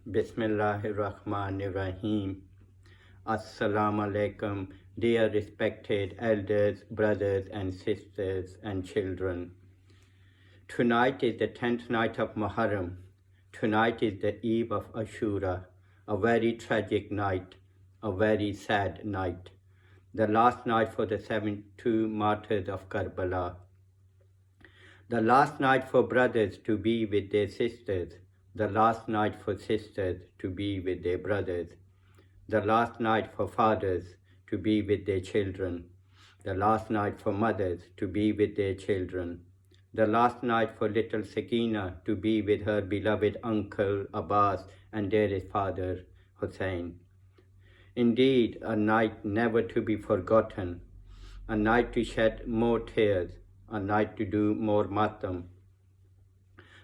Bismillahirrahmanirrahim. Assalamu alaikum, dear respected elders, brothers and sisters and children. Tonight is the 10th night of Muharram. Tonight is the eve of Ashura, a very tragic night, a very sad night. The last night for the 72 martyrs of Karbala. The last night for brothers to be with their sisters. The last night for sisters to be with their brothers. The last night for fathers to be with their children. The last night for mothers to be with their children. The last night for little Sakina to be with her beloved uncle Abbas and dearest father Hussein. Indeed, a night never to be forgotten, a night to shed more tears, a night to do more matam.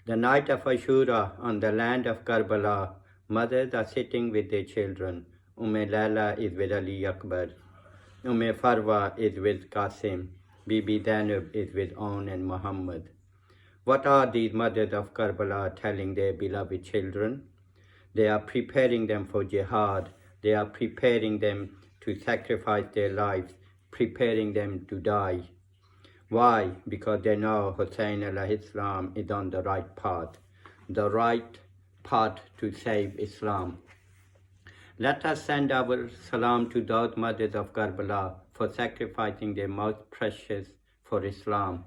The night of Ashura on the land of Karbala, mothers are sitting with their children. Laila is with Ali Akbar. Farwa is with Qasim. Bibi Zainab is with On and Muhammad. What are these mothers of Karbala telling their beloved children? They are preparing them for jihad. They are preparing them to sacrifice their lives, preparing them to die. Why? Because they know Hussein al-Islam is on the right path to save Islam. Let us send our salam to those mothers of Karbala for sacrificing their most precious for Islam.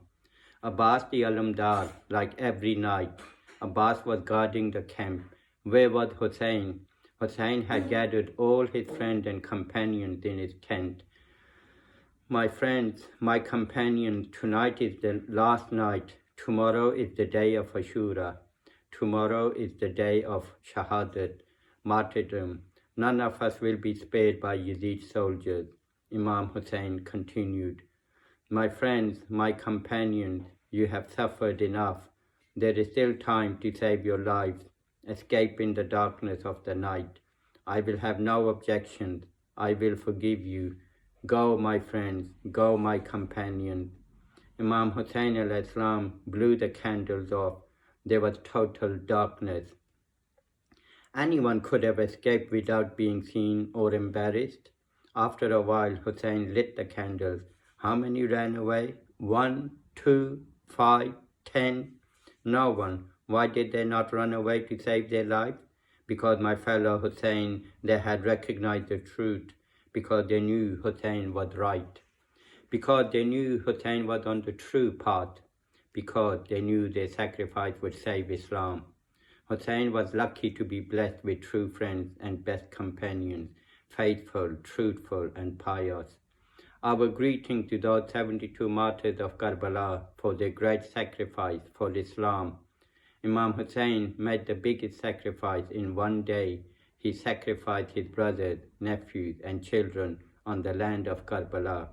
Abbas the Alamdar, like every night, Abbas was guarding the camp. Where was Hussein? Hussein had gathered all his friends and companions in his tent. My friends, my companions, tonight is the last night. Tomorrow is the day of Ashura. Tomorrow is the day of Shahadat, martyrdom. None of us will be spared by Yazid's soldiers. Imam Hussein continued. My friends, my companions, you have suffered enough. There is still time to save your lives. Escape in the darkness of the night. I will have no objections. I will forgive you. Go, my friends, go, my companions. Imam Hussein al-Islam blew the candles off. There was total darkness. Anyone could have escaped without being seen or embarrassed. After a while, Hussein lit the candles. How many ran away? 1, 2, 5, 10? No one. Why did they not run away to save their lives? Because, my fellow Hussein, they had recognized the truth. Because they knew Hussein was right. Because they knew Hussein was on the true path. Because they knew their sacrifice would save Islam. Hussein was lucky to be blessed with true friends and best companions, faithful, truthful, and pious. Our greeting to those 72 martyrs of Karbala for their great sacrifice for Islam. Imam Hussein made the biggest sacrifice in one day. He sacrificed his brothers, nephews, and children on the land of Karbala.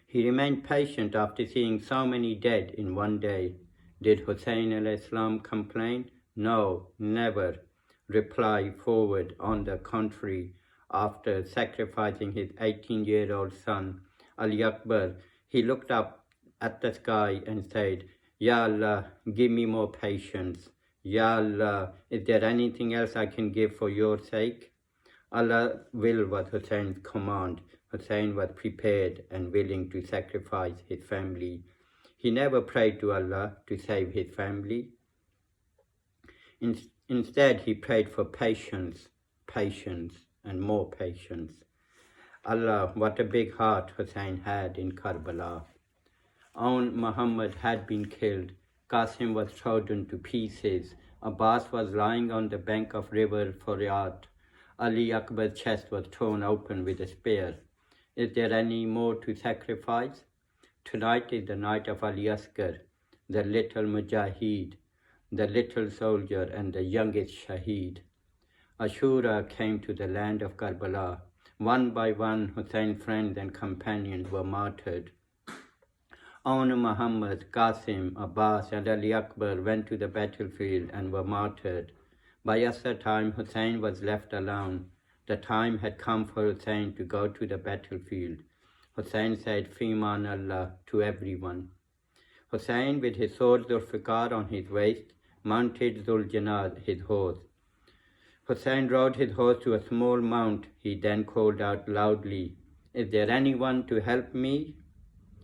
He remained patient after seeing so many dead in one day. Did Hussein al-Islam complain? No, never. Reply forward, on the contrary, after sacrificing his 18-year-old son, Ali Akbar, he looked up at the sky and said, Ya Allah, give me more patience. Ya Allah, is there anything else I can give for your sake? Allah's will was Hussein's command. Hussein was prepared and willing to sacrifice his family. He never prayed to Allah to save his family. Instead, he prayed for patience, and more patience. Allah, what a big heart Hussein had in Karbala. Muhammad had been killed. Qasim was trodden to pieces. Abbas was lying on the bank of river Faryat. Ali Akbar's chest was torn open with a spear. Is there any more to sacrifice? Tonight is the night of Ali Asghar, the little mujahid, the little soldier and the youngest shaheed. Ashura came to the land of Karbala. One by one, Hussein's friends and companions were martyred. Muhammad, Qasim, Abbas, and Ali Akbar went to the battlefield and were martyred. By Asr time, Hussein was left alone. The time had come for Hussein to go to the battlefield. Hussein said, Fiman Allah to everyone. Hussein, with his sword Zulfikar on his waist, mounted Zuljanad, his horse. Hussein rode his horse to a small mount. He then called out loudly, "Is there anyone to help me?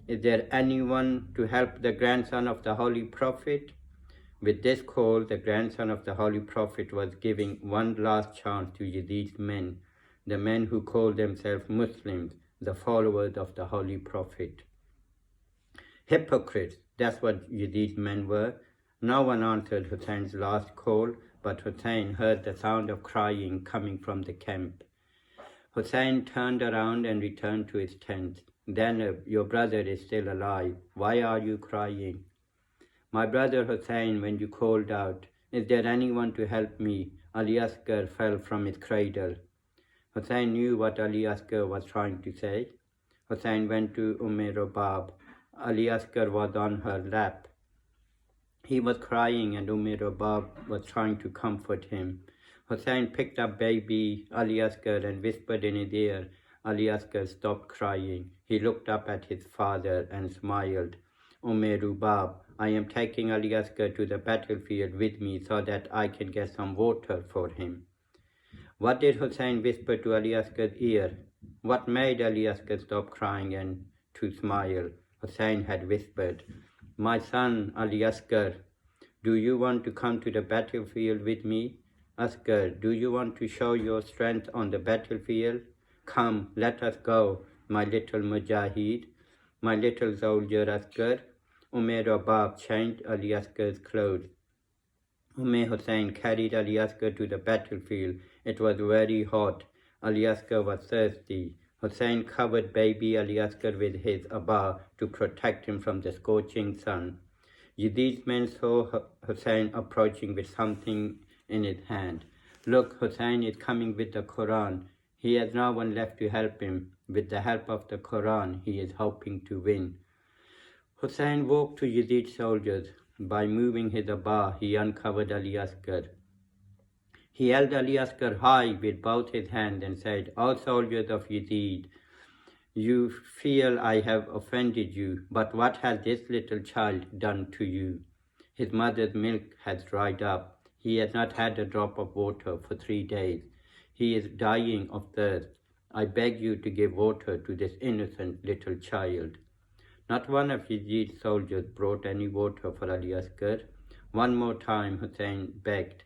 Is there anyone to help the grandson of the Holy Prophet?" With this call, the grandson of the Holy Prophet was giving one last chance to Yazid's men, the men who called themselves Muslims, the followers of the Holy Prophet. Hypocrites, that's what Yazid's men were. No one answered Hussein's last call, but Hussein heard the sound of crying coming from the camp. Hussein turned around and returned to his tent. "Zainab, your brother is still alive. Why are you crying?" "My brother Hussein, when you called out, 'Is there anyone to help me?' Ali Asghar fell from his cradle." Hussein knew what Ali Asghar was trying to say. Hussein went to Rubab. Ali Asghar was on her lap. He was crying and Rubab was trying to comfort him. Hussein picked up baby Ali Asghar and whispered in his ear. Ali Asghar stopped crying. He looked up at his father and smiled. "Rubab, I am taking Ali Asghar to the battlefield with me so that I can get some water for him." What did Hussein whisper to Ali Asghar's ear? What made Ali Asghar stop crying and to smile? Hussein had whispered, "My son Ali Asghar, do you want to come to the battlefield with me? Asghar, do you want to show your strength on the battlefield? Come, let us go, my little mujahid, my little soldier Asghar." Rubab changed Ali Asghar's clothes. Hussein carried Ali Asghar to the battlefield. It was very hot. Ali Asghar was thirsty. Hussein covered baby Ali Asghar with his abba to protect him from the scorching sun. Yazid's men saw Hussein approaching with something in his hand. "Look, Hussein is coming with the Quran. He has no one left to help him. With the help of the Quran, he is hoping to win." Hussein walked to Yazid's soldiers. By moving his abba, he uncovered Ali Asghar. He held Ali Asghar high with both his hands and said, "O soldiers of Yazid, you feel I have offended you, but what has this little child done to you? His mother's milk has dried up. He has not had a drop of water for 3 days. He is dying of thirst. I beg you to give water to this innocent little child." Not one of Yazid's soldiers brought any water for Ali Asghar. One more time Hussein begged,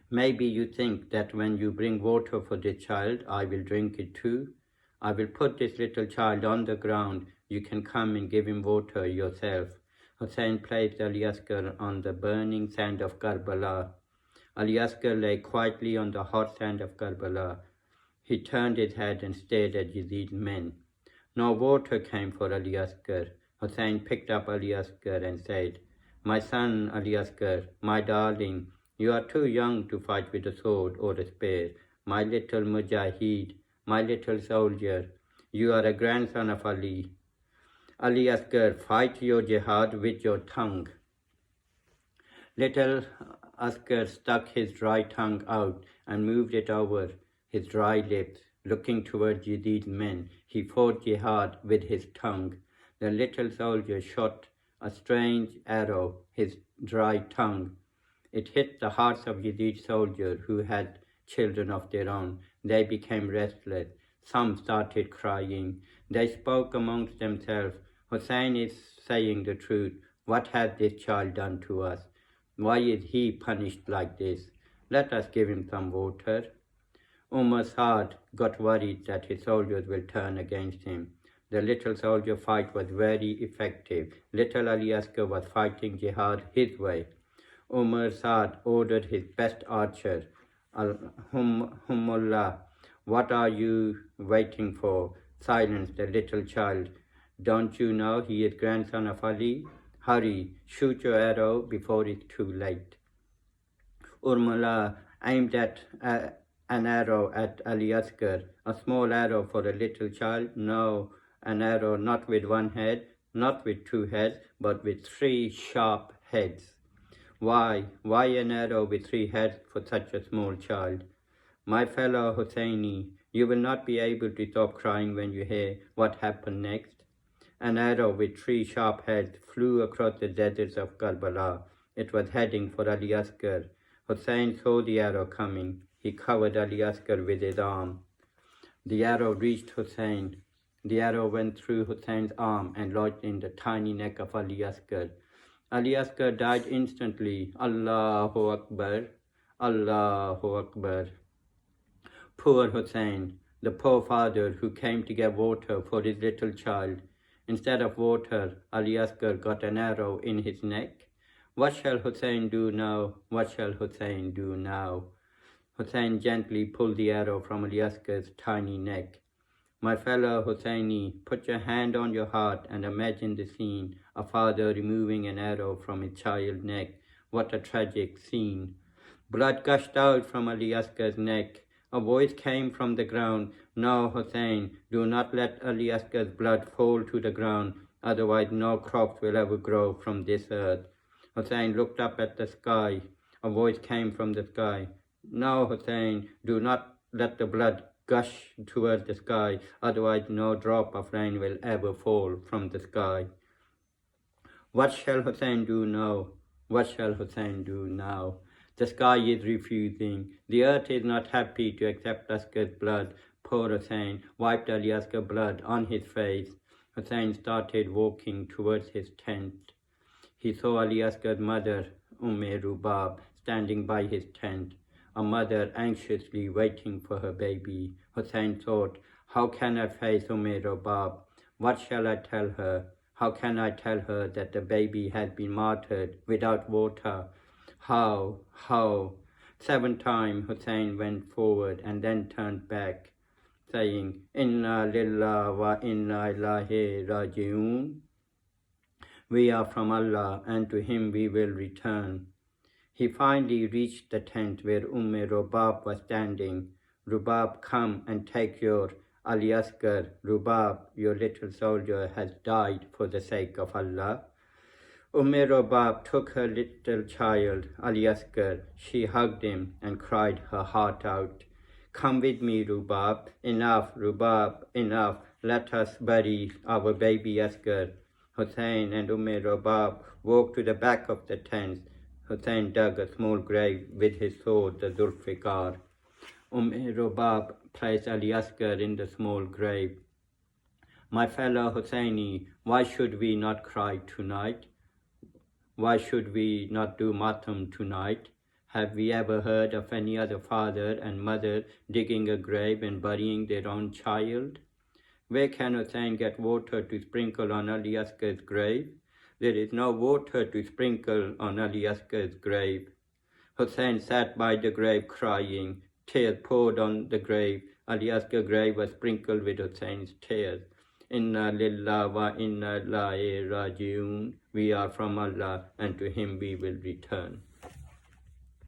"Maybe you think that when you bring water for this child, I will drink it too. I will put this little child on the ground. You can come and give him water yourself." Hussein placed Ali Asghar on the burning sand of Karbala. Ali Asghar lay quietly on the hot sand of Karbala. He turned his head and stared at Yazid's men. No water came for Ali Asghar. Hussein picked up Ali Asghar and said, "My son Ali Asghar, my darling, you are too young to fight with a sword or a spear. My little mujahid, my little soldier, you are a grandson of Ali. Ali Asghar, fight your jihad with your tongue." Little Asghar stuck his dry tongue out and moved it over his dry lips. Looking towards Yazid's men, he fought jihad with his tongue. The little soldier shot a strange arrow, his dry tongue. It hit the hearts of Yazid's soldiers who had children of their own. They became restless. Some started crying. They spoke amongst themselves, "Hussein is saying the truth. What has this child done to us? Why is he punished like this? Let us give him some water." Saad got worried that his soldiers will turn against him. The little soldier fight was very effective. Little Ali Asghar was fighting jihad his way. Saad ordered his best archer, Humullah, "What are you waiting for? Silence the little child. Don't you know he is grandson of Ali? Hurry, shoot your arrow before it's too late." Urmila aimed at an arrow at Ali Asghar. A small arrow for a little child? No, an arrow not with one head, not with 2 heads, but with 3 sharp heads. Why an arrow with 3 heads for such a small child? My fellow Husseini, you will not be able to stop crying when you hear what happened next. An arrow with 3 sharp heads flew across the deserts of Karbala. It was heading for Ali Asghar. Hussein saw the arrow coming. He covered Ali Asghar with his arm. The arrow reached Hussein. The arrow went through Hussein's arm and lodged in the tiny neck of Ali Asghar. Ali Asghar died instantly. Allahu Akbar, Allahu Akbar. Poor Hussein, the poor father who came to get water for his little child. Instead of water, Ali Asghar got an arrow in his neck. What shall Hussein do now? What shall Hussein do now? Hussein gently pulled the arrow from Ali Asghar's tiny neck. My fellow Husseini, put your hand on your heart and imagine the scene, a father removing an arrow from his child's neck. What a tragic scene. Blood gushed out from Ali Asghar's neck. A voice came from the ground. No, Hussein, do not let Ali Asghar's blood fall to the ground, otherwise no crops will ever grow from this earth. Hussein looked up at the sky. A voice came from the sky. No, Hussein, do not let the blood gush towards the sky, otherwise no drop of rain will ever fall from the sky. What shall Hussein do now? What shall Hussein do now? The sky is refusing. The earth is not happy to accept Asghar's blood. Poor Hussein wiped Ali Asghar's blood on his face. Hussein started walking towards his tent. He saw Ali Asghar's mother, Rubab, standing by his tent. A mother anxiously waiting for her baby. Hussein thought, how can I face Rubab? What shall I tell her? How can I tell her that the baby has been martyred without water? How? 7 times Hussein went forward and then turned back, saying, Inna lillah wa inna ilahi raji'un. We are from Allah and to Him we will return. He finally reached the tent where Rubab was standing. Rubab, come and take your Ali Asghar. Rubab, your little soldier, has died for the sake of Allah. Rubab took her little child, Ali Asghar. She hugged him and cried her heart out. Come with me, Rubab. Enough, Rubab, enough. Let us bury our baby Asghar. Hussein and Rubab walked to the back of the tent. Hussein dug a small grave with his sword, the Zulfikar. Rubab placed Ali Asghar in the small grave. My fellow Husseini, why should we not cry tonight? Why should we not do matam tonight? Have we ever heard of any other father and mother digging a grave and burying their own child? Where can Hussein get water to sprinkle on Ali Asghar's grave? There is no water to sprinkle on Ali Asghar's grave. Hussein sat by the grave crying. Tears poured on the grave. Ali Asghar's grave was sprinkled with Hussein's tears. Inna lillah wa inna ilahi raji'un. We are from Allah and to Him we will return.